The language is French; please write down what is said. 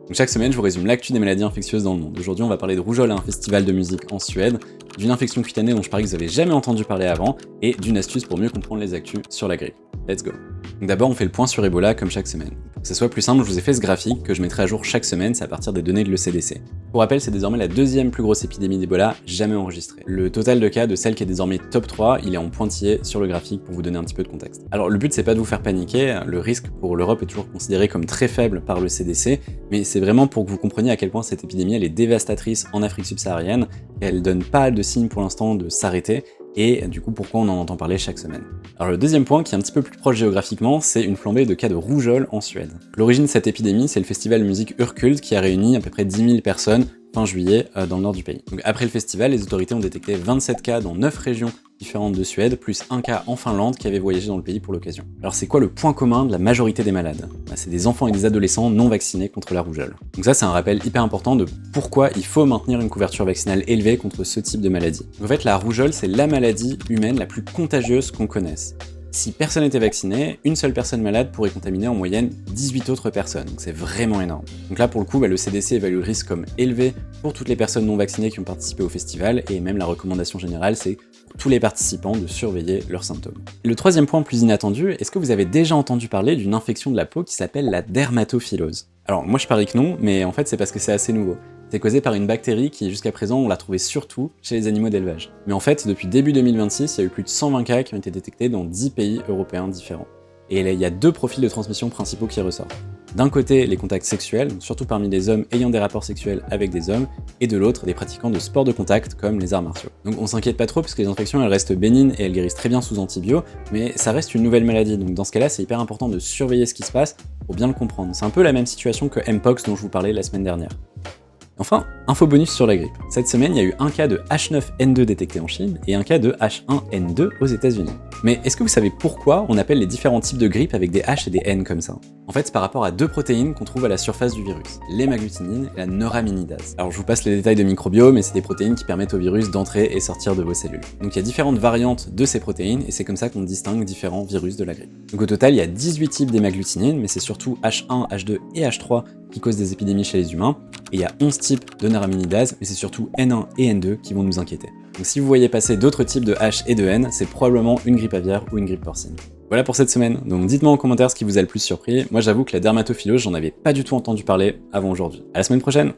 Donc chaque semaine, je vous résume l'actu des maladies infectieuses dans le monde. Aujourd'hui, on va parler de rougeole à un festival de musique en Suède, d'une infection cutanée dont je parie que vous avez jamais entendu parler avant, et d'une astuce pour mieux comprendre les actus sur la grippe. Let's go. Donc d'abord, on fait le point sur Ebola comme chaque semaine. Pour que ce soit plus simple, je vous ai fait ce graphique que je mettrai à jour chaque semaine, c'est à partir des données de l'ECDC. Pour rappel, c'est désormais la deuxième plus grosse épidémie d'Ebola jamais enregistrée. Le total de cas de celle qui est désormais top 3, il est en pointillé sur le graphique pour vous donner un petit peu de contexte. Alors le but c'est pas de vous faire paniquer, le risque pour l'Europe est toujours considéré comme très faible par le CDC, mais c'est vraiment pour que vous compreniez à quel point cette épidémie elle est dévastatrice en Afrique subsaharienne, et elle donne pas de signe pour l'instant de s'arrêter, et du coup pourquoi on en entend parler chaque semaine. Alors le deuxième point, qui est un petit peu plus proche géographiquement, c'est une flambée de cas de rougeole en Suède. L'origine de cette épidémie, c'est le festival de musique Urkult qui a réuni à peu près 10 000 personnes fin juillet dans le nord du pays. Donc après le festival, les autorités ont détecté 27 cas dans 9 régions différentes de Suède, plus un cas en Finlande qui avait voyagé dans le pays pour l'occasion. Alors c'est quoi le point commun de la majorité des malades? C'est des enfants et des adolescents non vaccinés contre la rougeole. Donc ça c'est un rappel hyper important de pourquoi il faut maintenir une couverture vaccinale élevée contre ce type de maladie. Donc en fait la rougeole c'est la maladie humaine la plus contagieuse qu'on connaisse. Si personne n'était vacciné, une seule personne malade pourrait contaminer en moyenne 18 autres personnes, donc c'est vraiment énorme. Donc là pour le coup, le CDC évalue le risque comme élevé pour toutes les personnes non vaccinées qui ont participé au festival, et même la recommandation générale c'est pour tous les participants de surveiller leurs symptômes. Et le troisième point plus inattendu, est-ce que vous avez déjà entendu parler d'une infection de la peau qui s'appelle la dermatophyllose? Alors moi je parie que non, mais en fait c'est parce que c'est assez nouveau. C'est causé par une bactérie qui, jusqu'à présent, on l'a trouvée surtout chez les animaux d'élevage. Mais en fait, depuis début 2026, il y a eu plus de 120 cas qui ont été détectés dans 10 pays européens différents. Et il y a deux profils de transmission principaux qui ressortent. D'un côté, les contacts sexuels, surtout parmi les hommes ayant des rapports sexuels avec des hommes, et de l'autre, des pratiquants de sports de contact comme les arts martiaux. Donc on s'inquiète pas trop parce que les infections elles restent bénignes et elles guérissent très bien sous antibio, mais ça reste une nouvelle maladie, donc dans ce cas-là, c'est hyper important de surveiller ce qui se passe pour bien le comprendre. C'est un peu la même situation que Mpox dont je vous parlais la semaine dernière. Enfin, info bonus sur la grippe. Cette semaine, il y a eu un cas de H9N2 détecté en Chine et un cas de H1N2 aux États-Unis. Mais est-ce que vous savez pourquoi on appelle les différents types de grippe avec des H et des N comme ça? En fait, c'est par rapport à deux protéines qu'on trouve à la surface du virus, l'hémagglutinine et la neuraminidase. Alors je vous passe les détails de microbiome, mais c'est des protéines qui permettent au virus d'entrer et sortir de vos cellules. Donc il y a différentes variantes de ces protéines et c'est comme ça qu'on distingue différents virus de la grippe. Donc au total, il y a 18 types d'hémagglutinine, mais c'est surtout H1, H2 et H3 qui causent des épidémies chez les humains, et il y a 11 types de neuraminidase, mais c'est surtout N1 et N2 qui vont nous inquiéter. Donc si vous voyez passer d'autres types de H et de N, c'est probablement une grippe aviaire ou une grippe porcine. Voilà pour cette semaine, donc dites-moi en commentaire ce qui vous a le plus surpris. Moi j'avoue que la dermatophyllose, j'en avais pas du tout entendu parler avant aujourd'hui. À la semaine prochaine!